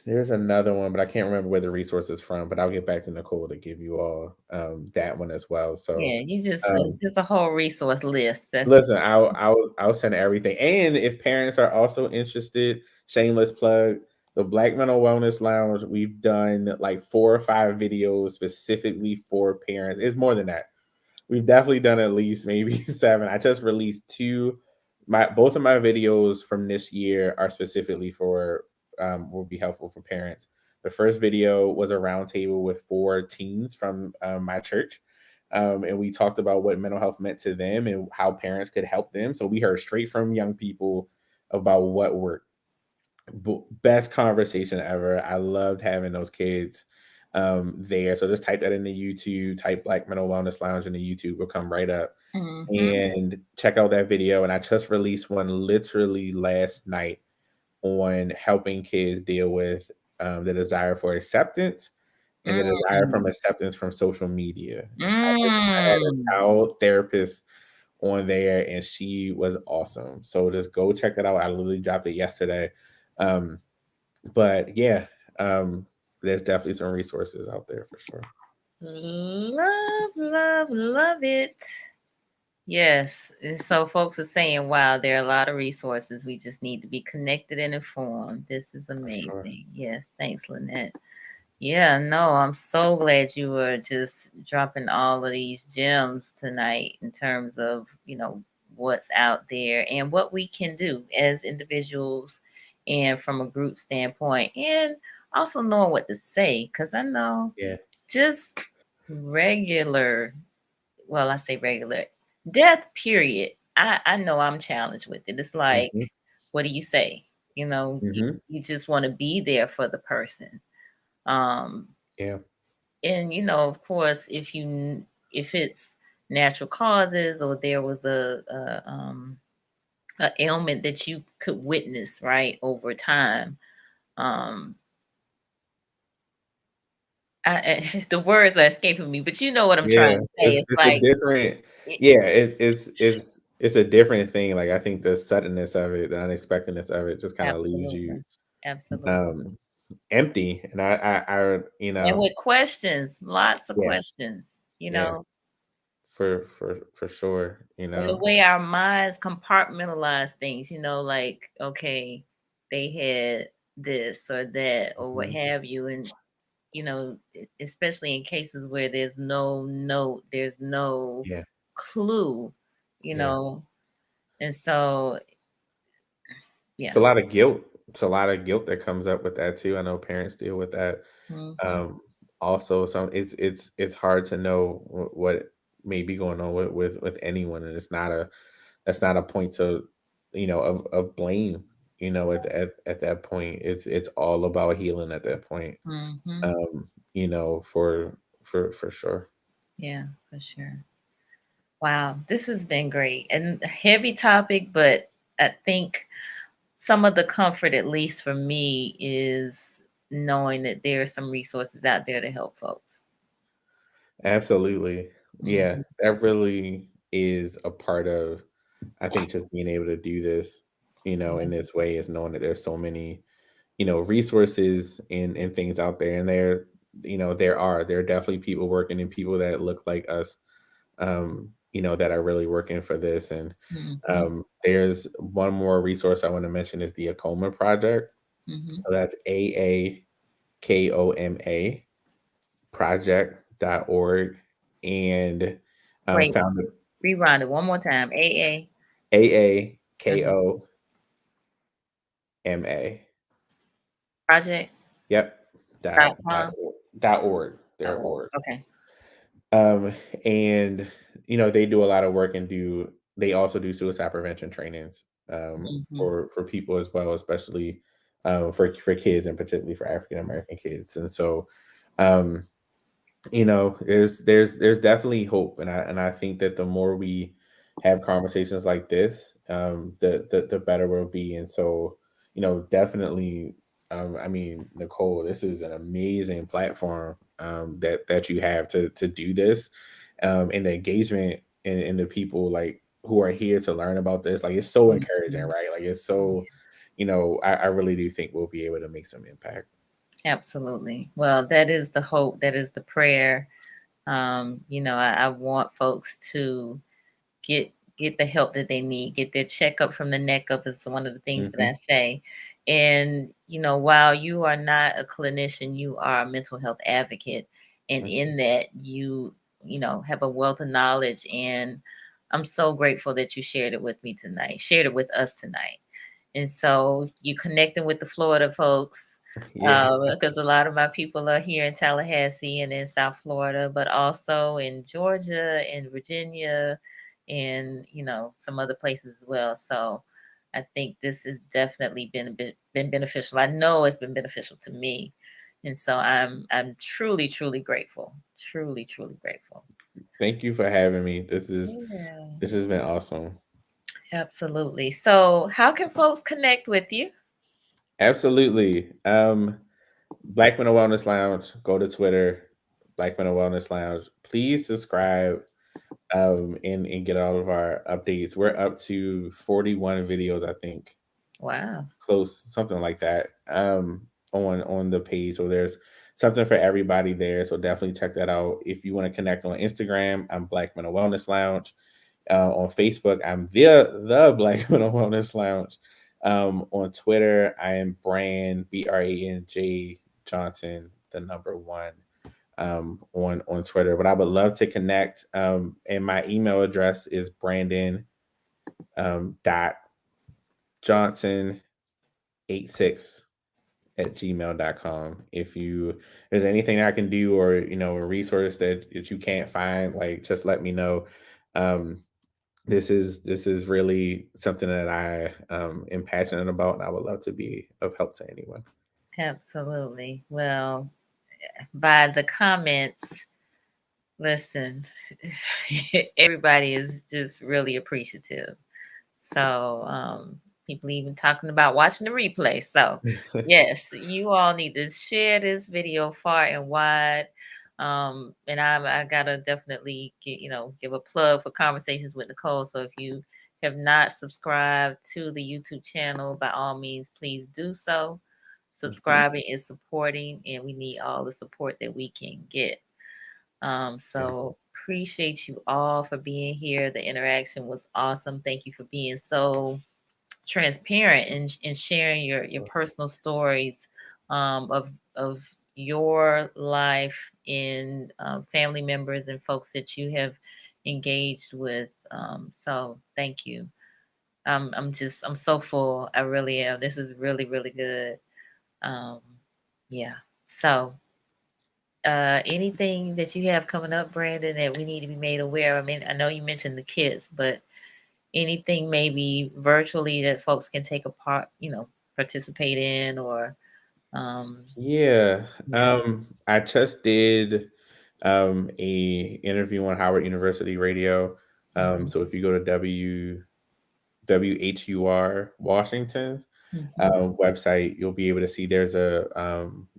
there's another one, but I can't remember where the resource is from. But I'll get back to Nicole to give you all that one as well. So, Yeah, you um, just a whole resource list. That's listen, I'll send everything. And if parents are also interested, shameless plug, the Black Mental Wellness Lounge, we've done like 4 or 5 videos specifically for parents. It's more than that. We've definitely done at least maybe 7. I just released 2. Both of my videos from this year are specifically for will be helpful for parents. The first video was a roundtable with 4 teens from my church. And we talked about what mental health meant to them and how parents could help them. So we heard straight from young people about what worked. Best conversation ever. I loved having those kids there. So just type that into YouTube, type Black Mental Wellness Lounge into YouTube, will come right up. And check out that video. And I just released one literally last night on helping kids deal with the desire for acceptance and the desire from acceptance from social media. I had a child therapist on there and she was awesome. So just go check that out. I literally dropped it yesterday. But yeah, there's definitely some resources out there for sure. Love it. Yes. And so folks are saying, wow, there are a lot of resources. We just need to be connected and informed. This is amazing. Sure. Yes. Thanks, Lynette. Yeah, no, I'm so glad you were just dropping all of these gems tonight in terms of, what's out there and what we can do as individuals and from a group standpoint, and also knowing what to say. Because I know just regular, well, I say regular death, period. I know I'm challenged with it. It's like, what do you say? You just want to be there for the person. And of course, if it's natural causes or there was a ailment that you could witness right over time, the words are escaping me, but you know what I'm trying to say. It's It's a like different it's a different thing. Like I think the suddenness of it, the unexpectedness of it just kind of leaves you absolutely empty. And I and with questions, lots of yeah, questions, yeah, for sure, and the way our minds compartmentalize things, like, okay, they had this or that or what have you, and especially in cases where there's no note, there's no clue, and so it's a lot of guilt. It's a lot of guilt that comes up with that too. I know parents deal with that. Also, it's hard to know what may be going on with anyone, and that's not a point to of blame. At that point, it's all about healing at that point. For sure. Yeah, for sure. Wow, this has been great and a heavy topic, but I think some of the comfort, at least for me, is knowing that there are some resources out there to help folks. Absolutely. Yeah, that really is a part of, I think, just being able to do this, in this way, is knowing that there's so many, resources and things out there. And there are definitely people working and people that look like us, that are really working for this. And there's one more resource I want to mention is the ACOMA project. So that's AAKOMA project.org. And Wait, found rewind it one more time. AAKOMA. Project. Yep. .com. .org. Their org. Okay. And they do a lot of work and they also do suicide prevention trainings for people as well, especially for kids and particularly for African American kids. And so there's definitely hope, and I think that the more we have conversations like this, the better we'll be. And so definitely, I mean, Nicole, this is an amazing platform that you have to do this, and the engagement and the people like who are here to learn about this, like it's so encouraging, right? Like it's so, I really do think we'll be able to make some impact. Absolutely. Well, that is the hope. That is the prayer. I want folks to get the help that they need, get their checkup from the neck up is one of the things that I say. And, while you are not a clinician, you are a mental health advocate. And in that, have a wealth of knowledge. And I'm so grateful that you shared it with me tonight, shared it with us tonight. And so you connecting with the Florida folks, Yeah. because a lot of my people are here in Tallahassee and in South Florida, but also in Georgia and Virginia and, some other places as well. So I think this has definitely been beneficial. I know it's been beneficial to me. And so I'm truly, truly grateful. Truly, truly grateful. Thank you for having me. Yeah, This has been awesome. absolutely. So how can folks connect with you? Absolutely. Black Mental Wellness Lounge. Go to Twitter, Black Mental Wellness Lounge. Please subscribe and get all of our updates. We're up to 41 videos, I think. Wow. Close, something like that. On the page. So there's something for everybody there. So definitely check that out. If you want to connect on Instagram, I'm Black Mental Wellness Lounge. On Facebook, I'm the Black Mental Wellness Lounge. On Twitter, I am BRANJ Johnson, the number one. On Twitter, but I would love to connect. And my email address is Brandon dot Johnson 86 at gmail.com. If there's anything I can do, or a resource that you can't find, like, just let me know. This is really something that I am passionate about, and I would love to be of help to anyone. Absolutely. Well, by the comments, listen, everybody is just really appreciative. So, people even talking about watching the replay. So, yes, you all need to share this video far and wide. And I gotta definitely give a plug for Conversations with Nicole. So if you have not subscribed to the YouTube channel, by all means, please do so. Subscribing is supporting, and we need all the support that we can get. So appreciate you all for being here. The interaction was awesome. Thank you for being so transparent and sharing your personal stories of your life in family members and folks that you have engaged with. So thank you. I'm so full. I really am. This is really, really good. Um, yeah. So anything that you have coming up, Brandon, that we need to be made aware of? I mean, I know you mentioned the kids, but anything maybe virtually that folks can take a part, participate in, or Yeah. yeah. I just did a interview on Howard University Radio. Mhm. So if you go to WHUR Washington's Mhm. website, you'll be able to see there's a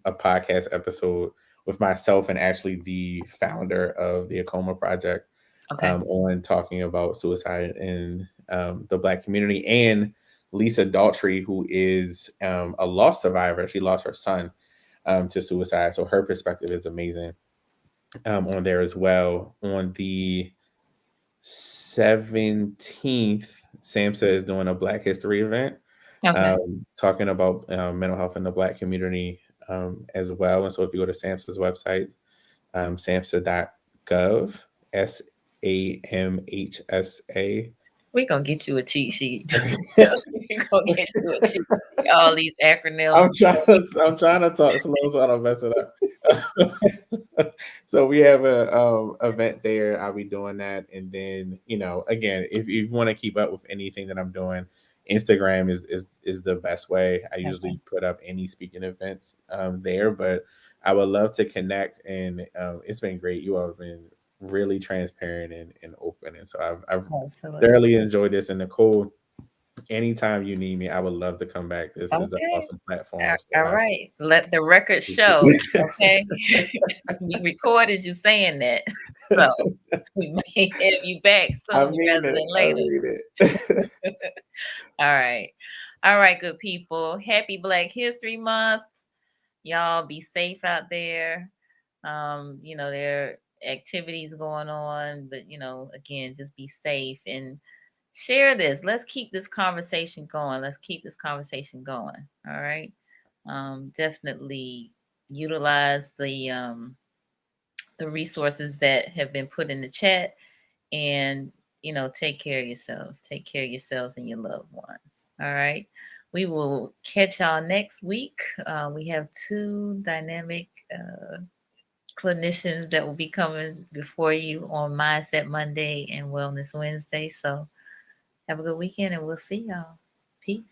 podcast episode with myself and actually the founder of the Acoma Project, Okay. on talking about suicide in the Black community, and Lisa Daltrey, who is a loss survivor. She lost her son to suicide, so her perspective is amazing on there as well. On the 17th, SAMHSA is doing a Black History event, Okay. talking about mental health in the Black community as well. And so if you go to SAMHSA's website, samhsa.gov, SAMHSA. We're gonna get you a cheat sheet. We're gonna get you a cheat sheet. All these acronyms. I'm trying to talk slow so I don't mess it up. So we have a event there. I'll be doing that, and then again, if you want to keep up with anything that I'm doing, Instagram is the best way. I Okay. usually put up any speaking events there, but I would love to connect, and it's been great. You all have been really transparent and open, and so I've Absolutely. thoroughly enjoyed this. And Nicole, anytime you need me, I would love to come back. This is an Okay. awesome platform. So All I right. Let the record appreciate show. it. Okay. We recorded you saying that. So we may have you back I sooner mean rather it. than I later. mean it. All right. All right, good people. Happy Black History Month. Y'all be safe out there. There are activities going on, but again, just be safe and share this. Let's keep this conversation going. All right. Definitely utilize the resources that have been put in the chat, and take care of yourselves. Take care of yourselves and your loved ones. All right. We will catch y'all next week. We have two dynamic clinicians that will be coming before you on Mindset Monday and Wellness Wednesday. So have a good weekend, and we'll see y'all. Peace.